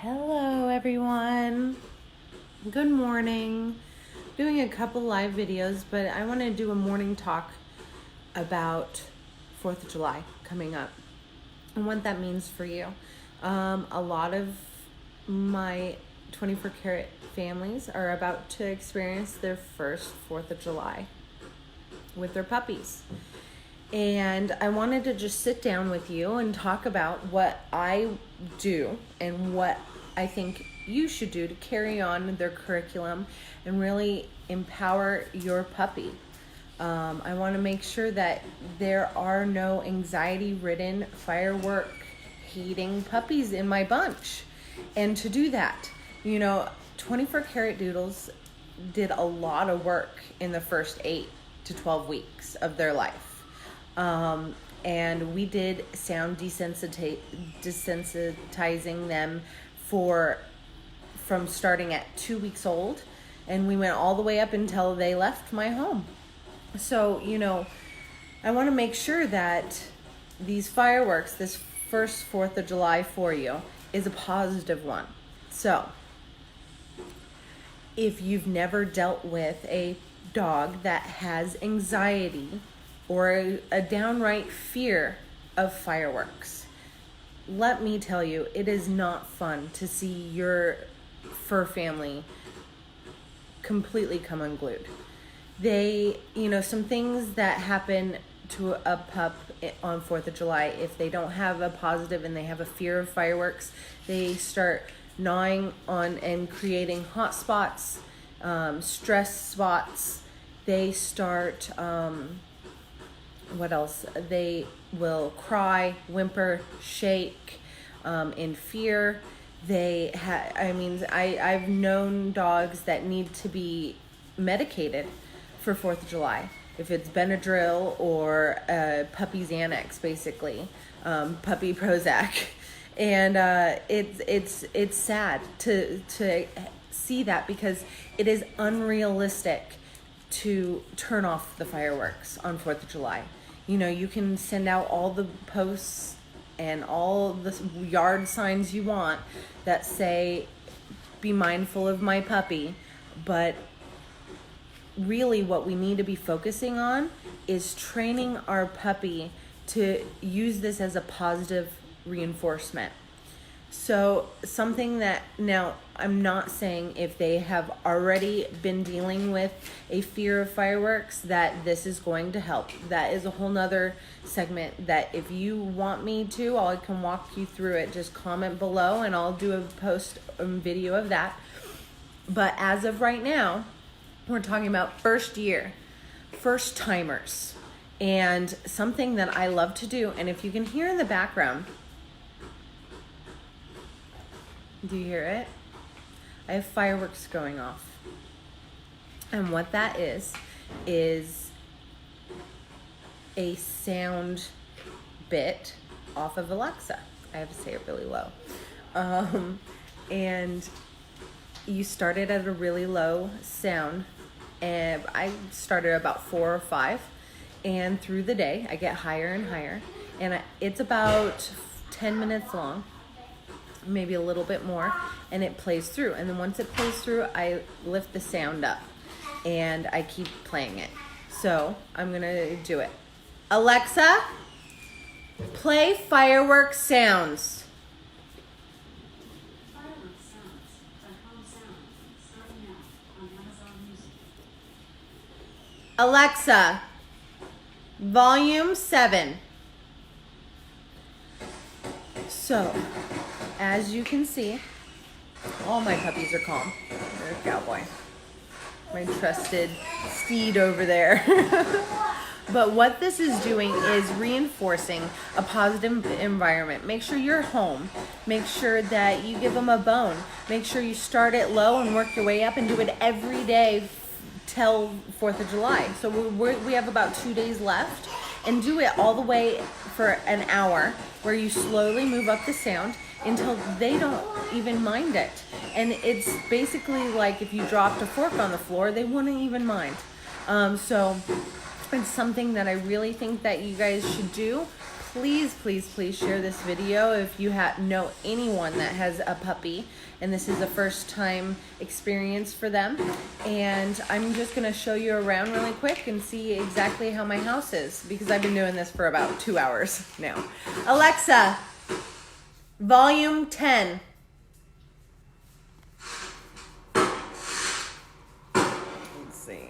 Hello everyone. Good morning. Doing a couple live videos, but I want to do a morning talk about 4th of July coming up and what that means for you. A lot of my 24 karat families are about to experience their first 4th of July with their puppies. And I wanted to just sit down with you and talk about what I do and what I think you should do to carry on their curriculum and really empower your puppy. I want to make sure that there are no anxiety-ridden, firework-hating puppies in my bunch. And to do that, 24 karat doodles did a lot of work in the first 8 to 12 weeks of their life. And we did sound desensitizing them from starting at 2 weeks old, and we went all the way up until they left my home. So, I want to make sure that these fireworks, this first 4th of July for you, is a positive one. So, if you've never dealt with a dog that has anxiety or a downright fear of fireworks, let me tell you, it is not fun to see your fur family completely come unglued. They, some things that happen to a pup on 4th of July, if they don't have a positive and they have a fear of fireworks, they start gnawing on and creating hot spots, stress spots. They start, what else? They will cry, whimper, shake, in fear. I've known dogs that need to be medicated for 4th of July. If it's Benadryl or puppy Xanax, basically, puppy Prozac. And it's sad to see that, because it is unrealistic to turn off the fireworks on 4th of July. You can send out all the posts and all the yard signs you want that say, be mindful of my puppy, but really what we need to be focusing on is training our puppy to use this as a positive reinforcement. So something that, now I'm not saying if they have already been dealing with a fear of fireworks that this is going to help. That is a whole nother segment that if you want me to, I can walk you through it. Just comment below and I'll do a post video of that. But as of right now, we're talking about first timers, and something that I love to do. And if you can hear in the background, do you hear it? I have fireworks going off. And what that is a sound bit off of Alexa. I have to say it really low. And you started at a really low sound, and I started about 4 or 5, and through the day I get higher and higher, and it's about 10 minutes long, maybe a little bit more, and it plays through. And then once it plays through, I lift the sound up and I keep playing it. So I'm gonna do it. Alexa, play fireworks sounds. Alexa, volume 7. So, as you can see, all my puppies are calm. There's Cowboy, my trusted steed over there. But what this is doing is reinforcing a positive environment. Make sure you're home. Make sure that you give them a bone. Make sure you start it low and work your way up, and do it every day till 4th of July. So we have about 2 days left, and do it all the way for an hour, where you slowly move up the sound until they don't even mind it. And it's basically like if you dropped a fork on the floor, they wouldn't even mind. So it's something that I really think that you guys should do. please, please, please share this video if you know anyone that has a puppy and this is a first time experience for them. And I'm just gonna show you around really quick and see exactly how my house is, because I've been doing this for about 2 hours now. Alexa, volume 10. Let's see.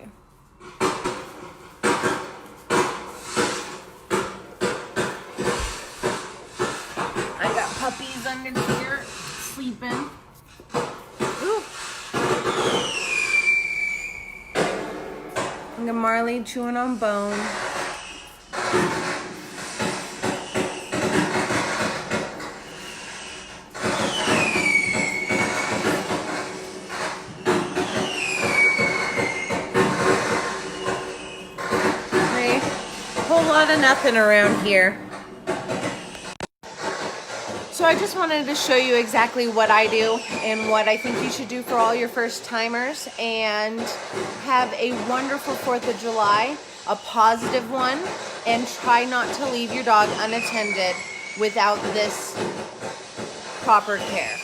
I got puppies under here sleeping. Ooh. I got Marley chewing on bone. Whole lot of nothing around here. So I just wanted to show you exactly what I do and what I think you should do for all your first timers, and have a wonderful 4th of July, a positive one, and try not to leave your dog unattended without this proper care.